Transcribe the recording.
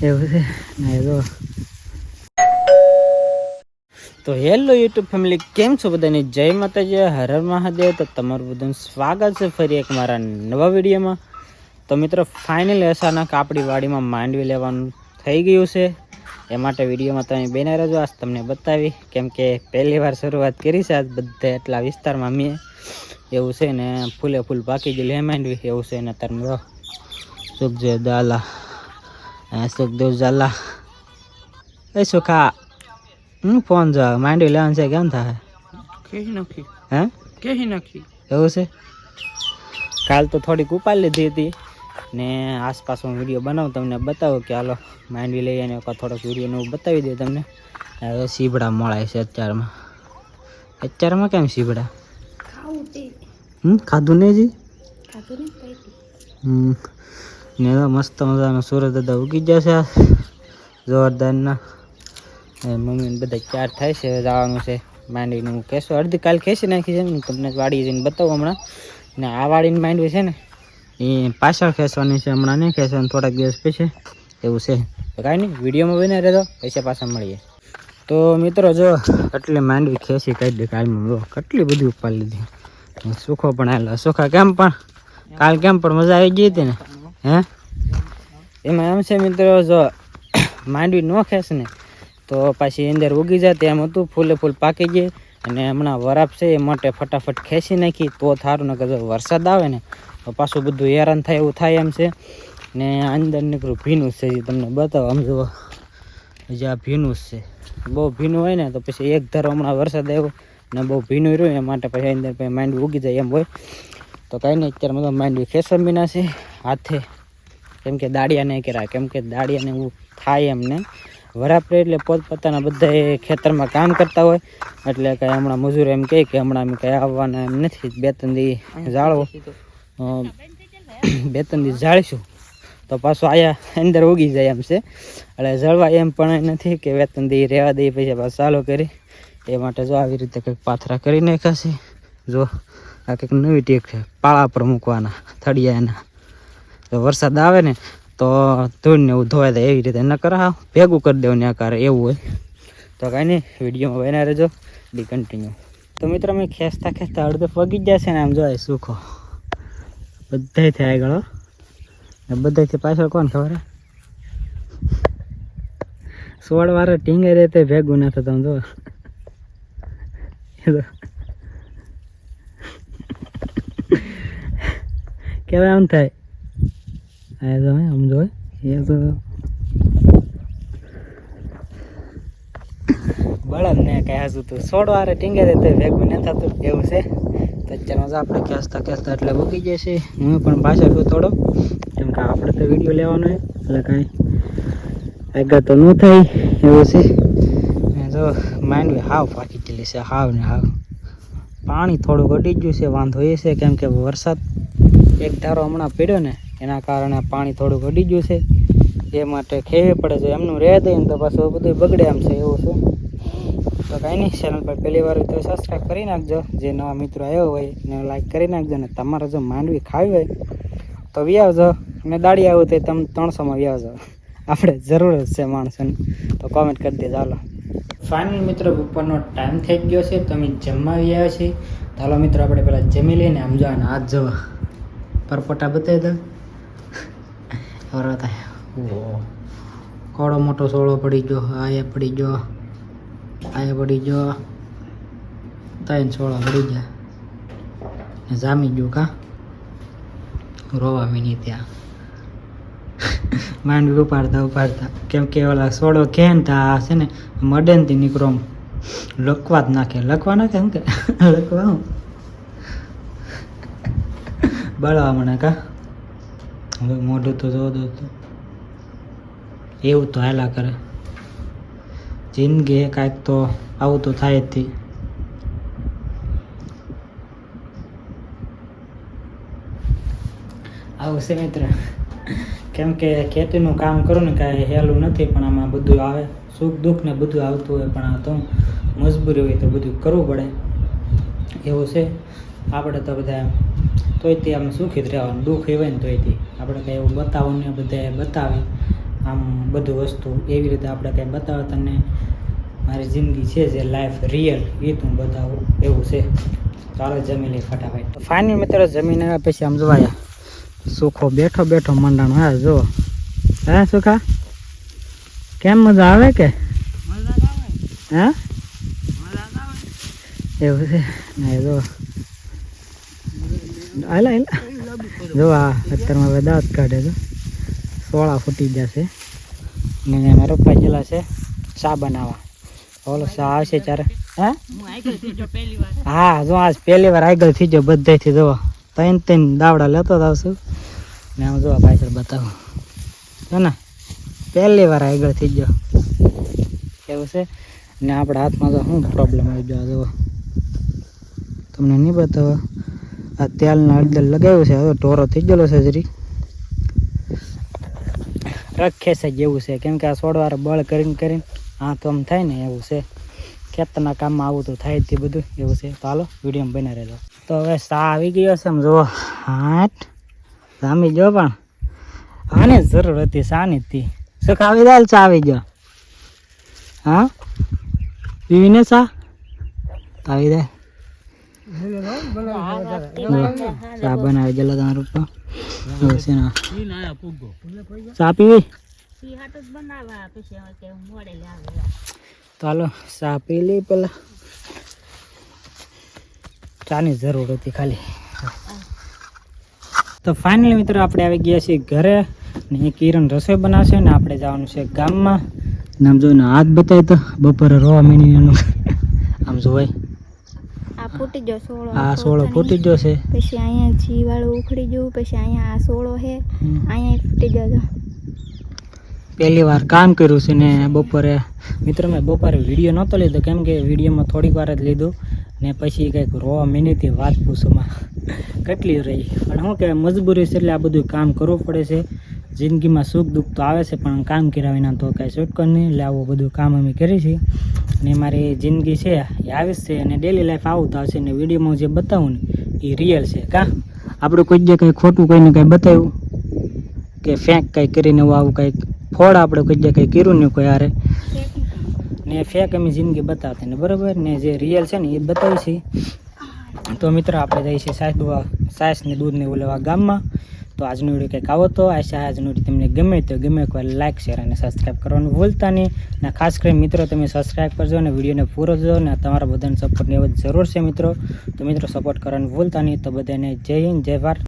એવું છે ને જો તો હેલો યુટ્યુબ ફેમિલી, કેમ છો બધાની? જય માતાજી, હર હર મહાદેવ. તો તમારું બધાનું સ્વાગત છે ફરી એક મારા નવા વિડીયોમાં. તો મિત્રો ફાઇનલી અચાનક આપણી વાડીમાં માંડવી લેવાનું થઈ ગયું છે. એ માટે વિડીયોમાં તમે બેના રહેજો. આજ તમને બતાવી, કેમ કે પહેલી વાર શરૂઆત કરી છે આજ બધા એટલા વિસ્તારમાં મેં એવું છે ને ફૂલે ફૂલ પાકી ગયેલી માંડવી એવું છે ને અત્યારે સુખજે દાલા સુખદેવ ઝાલા એ સુખા ફોન જો માંડવી લેવાનું છે, કેમ થાય કહી નાખી હે કહી નાખી એવું છે. કાલ તો થોડીક ઉપાડ લીધી હતી ને આસપાસ હું વિડીયો બનાવું તમને બતાવું કે હાલો માંડવી લઈ અને થોડોક વિડીયોને હું બતાવી દઉં તમને. હવે સીબડા મળે છે અત્યારમાં કેમ સીબડા ખાધું નહીં જી ને મસ્ત મજાનો સુરત દાદા ઉગી જશે જોરદારના. મમ્મીને બધા ચાર થાય છે, જવાનું છે માંડવીનું ખેંચો અડધી કાલ ખેંચી નાખી છે ને તમને વાડી જઈને બતાવું હમણાં. ને આ વાડીની માંડવી છે ને એ પાછળ ખેંચવાની છે, હમણાં નહીં ખેંચવાની, થોડાક દિવસ પછી એવું છે. કાંઈ નહીં, વિડીયોમાં બને રહેતો પૈસા પાછા મળીએ. તો મિત્રો જો કેટલી માંડવી ખેંચી કાઢી દે કાલમાં, જો કેટલી બધી ઉપાડી લીધી. સુખો પણ આવેલો સુખા કેમ પણ કાલ કેમ પણ મજા આવી ગઈ હતી ને હે. એમાં એમ છે મિત્રો, જો માંડવી ન ખેંચ ને તો પાછી અંદર ઉગી જાય તેમ હતું, ફૂલે ફૂલ પાકી ગઈ. અને હમણાં વરાપ છે એ માટે ફટાફટ ખેંચી નાખી તો સારું, ને જો વરસાદ આવે ને તો પાછું બધું હેરાન થાય એવું થાય એમ છે. ને અંદર નીકળું ભીનું છે, એ તમને બતાવો. આમ જુઓ જે આ ભીનું જ છે, બહુ ભીનું હોય ને તો પછી એક ધારો હમણાં વરસાદ આવ્યો ને બહુ ભીનું રહ્યું એ માટે પછી અંદર પછી માંડવી ઉગી જાય એમ હોય. તો કાંઈ નહીં, અત્યારે મતલબ માંડવી ખેંચવા મીના છે હાથે, કેમ કે દાડિયા નહીં કર્યા, કેમ કે દાડિયાને એવું થાય એમને વરાપરે એટલે પોતપોતાના બધા ખેતરમાં કામ કરતા હોય એટલે કાંઈ હમણાં મજૂર એમ કહે કે હમણાં અમે કાંઈ આવવાના એમ નથી, બે ત્રણ દી જાળવો, બે ત્રણ દી જાળીશું તો પાછું આયા અંદર ઉગી જાય એમ છે. એટલે જળવા એમ પણ નથી કે બે ત્રણ દી રહેવા દઈએ પછી પાછું ચાલુ કરી. એ માટે જો આવી રીતે કંઈક પાથરા કરી નાખ્યા છે. જો આ કંઈક નવી ટેક છે, પાળા પર મૂકવાના થળિયા એના. તો વરસાદ આવે ને તો ધૂળને એવું ધોવાઈ જાય, એવી રીતે ન કરા ભેગું કરી દેવું ને આકાર એવું હોય. તો કાંઈ નહીં, વિડીયોમાં બના રહેજો, બી કન્ટિન્યુ. તો મિત્રો અમે ખેંચતા ખેંચતા અડધો પગી જ જશે ને આમ જોવાય સુખો બધાથી આગળ ને બધાથી પાછળ કોણ ખબર હે 16 વાર ટીંગે રહેતે ભેગું ના થતા જો કેવા આમ થાય આ તો આમ જોય એ તો બળદ ને કઈ હજુ તું 16 વાર ટીંગે રહેતે ભેગું ના થતું એવું છે. તો અત્યારમાં આપણે ખેંચતા ખેંચતા એટલે ઉગી જશે. હું પણ પાછળ છું થોડો, કેમ કે આપણે તો વિડીયો લેવાનો હોય એટલે કાંઈ આગળ તો ન થાય એવું છે. જો માંડવી હાવ પાકી ગયેલી છે, હાવ ને હાવ. પાણી થોડું ઘટી ગયું છે, વાંધો એ છે કેમ કે વરસાદ એક ધારો હમણાં પડ્યો ને એના કારણે પાણી થોડું ઘટી ગયું છે. એ માટે ખેવી પડે છે, એમનું રહે દે ને તો પાછું બધું બગડે એમ છે એવું છે. તો કાંઈ નહીં, ચેનલ પર પહેલી વાર તો સબસ્ક્રાઈબ કરી નાખજો, જે નવા મિત્રો આવ્યો હોય ને લાઈક કરી નાખજો. ને તમારે જો માંડવી ખાવી હોય તો વ્યાવજો, ને દાડી આવું તો તમે 300માં વ્યાવજો, આપણે જરૂર જ છે માણસોની. તો કોમેન્ટ કરી દેજો. હાલો ફાઇનલ મિત્રો બપોરનો ટાઈમ થઈ ગયો છે, તો અમે જમવા આવ્યા છીએ. તો હાલો મિત્રો આપણે પહેલાં જમી લઈને આમ જો ને હાથ જવા પરપોટા બતાવી દો થાય. ઓ કોળો મોટો સોળો પડી ગયો, આયા પડી ગયો, આયા પડી ગયો, 3 સોળા પડી ગયા ને જામી ગયું કા રોવા મીની ત્યાં માંડવી ઉપાડતા કેમ કે ઓલા સોડો ખેંચતા છે ને મડેનથી નીકળો લખવા જ નાખે, લખવા નાખે એમ કે લખવા હું બળવા મને કા હવે મોઢું તો જો દો એવું તો હાલા કરે જિંદગી. કાંઈક તો આવું તો થાય જ થી. આવું છે મિત્ર, કેમ કે ખેતીનું કામ કરું ને કાંઈ હેલું નથી, પણ આમાં બધું આવે સુખ દુઃખ ને બધું આવતું હોય, પણ આ તો મજબૂરી હોય તો બધું કરવું પડે એવું છે. આપણે તો બધા તોય તે આમ સુખી જ રહેવાનું, દુઃખ એ હોય ને તોય તે આપણે કંઈ એવું બતાવવાનું બધા બતાવે આમ બધું વસ્તુ એવી રીતે આપણે કંઈ બતાવે તમને મારી જિંદગી છે જે લાઈફ રિયલ એ તું બતાવું એવું છે. ચાલો જમી લઈ ફટાફટ. ફાઇનલ મિત્રો જમીન આવ્યા પછી આમ જોવાયા સુખો બેઠો બેઠો મંડાણો. હા જો હે સુખા કેમ મજા આવે કે હે એવું છે ને જો હાલા જો આ અત્યારમાં હવે દાંત કાઢે તો સોળા ફૂટી જશે ને મારા પપ્પા ગયેલા છે ચા બનાવવા. ઓલો ચા આવશે ત્યારે હા જો આજ પહેલી વાર આગળ થઈ ગયો બધાથી જોવા 3 દાવડા લેતો આવશું ને આમ જોવા પાછળ બતાવું છે ને પહેલી વાર આગળ થઈ ગયો એવું છે ને આપણા હાથમાં તો શું પ્રોબ્લેમ આવી ગયો જુઓ તમને નહીં બતાવો. આ તેલના હળદર લગાવ્યું છે હવે ઢોરો થઈ ગયેલો છે જરી રખે છે જેવું છે કેમ કે આ છોડવાળા બળ કરીને આ તો આમ થાય ને એવું છે. ખેતરના કામમાં આવું તો થાય જ તે બધું એવું છે. તો હાલો વિડીયો બના રહેલો. તો હવે સા આવી ગયો છે આમ જુઓ હાટ જામી ગયો પણ આને જરૂર હતી સાની હતી સુખ આવી જાય ચા આવી ગયો હા પીવીને ચા આવી જાય ચા બનાવી ગયેલો તમારું ચા પીવી તો હાલો ચા પી લઈ પેલા ચાની જરૂર હતી ખાલી. તો ફાઇનલી મિત્રો આપણે આવી ગયા છીએ ઘરે ને કિરણ રસોઈ બનાવશે ને આપણે જવાનું છે ગામમાં. આમ જોઈને હાથ બતાવે તો બપોરે રોવા મીણીનું આમ જોવાય આ સોળો ફૂટી ગયો છે પછી અહીંયા જી વાળું ઉખડી ગયું પછી અહીંયા આ સોળો છે અહીંયા ફૂટી ગયો. પહેલી વાર કામ કર્યું છે ને બપોરે મિત્રો મેં બપોરે વિડીયો નહોતો લીધો કેમ કે વિડીયોમાં થોડીક વાર જ લીધું ને પછી કંઈક રોવા મિનિટથી વાત પૂછોમાં કેટલી રહી પણ શું કહેવાય મજબૂરી છે એટલે આ બધું કામ કરવું પડે છે. જિંદગીમાં સુખ દુઃખ તો આવે છે પણ કામ કર્યા વિના તો કાંઈ છૂટકો નહીં એટલે આવું બધું કામ અમે કરી છીએ અને મારી જિંદગી છે એ આવી જ છે અને ડેલી લાઈફ આવું તો આવશે ને વિડીયોમાં જે બતાવું ને એ રિયલ છે. કાં આપણે કોઈ જગ્યાએ કંઈ ખોટું કહીને કંઈ બતાવ્યું કે ફેંક કંઈ કરીને આવું કંઈક ફોડ આપણે કોઈ જગ્યાએ કંઈ કર્યું નહીં કોઈ હારે ને ફેક અમે જિંદગી બતાવતા ને બરાબર ને જે રિયલ છે ને એ બતાવી છે. તો મિત્રો આપણે જઈએ છીએ સાસ ને દૂધ ને એવું લેવા ગામમાં. તો આજનો વિડીયો કંઈક આવો તો આજનો વિડીયો તમને ગમે તો ગમે એક વાર લાઈક શેર અને સબસ્ક્રાઈબ કરવાનું ભૂલતા નહીં ને ખાસ કરીને મિત્રો તમે સબસ્ક્રાઈબ કરજો અને વિડીયોને પૂરો જોજો ને તમારા બધાને સપોર્ટની જરૂર છે મિત્રો. તો મિત્રો સપોર્ટ કરવાનું ભૂલતા નહીં. તો બધાને જય હિન્દ જય ભારત.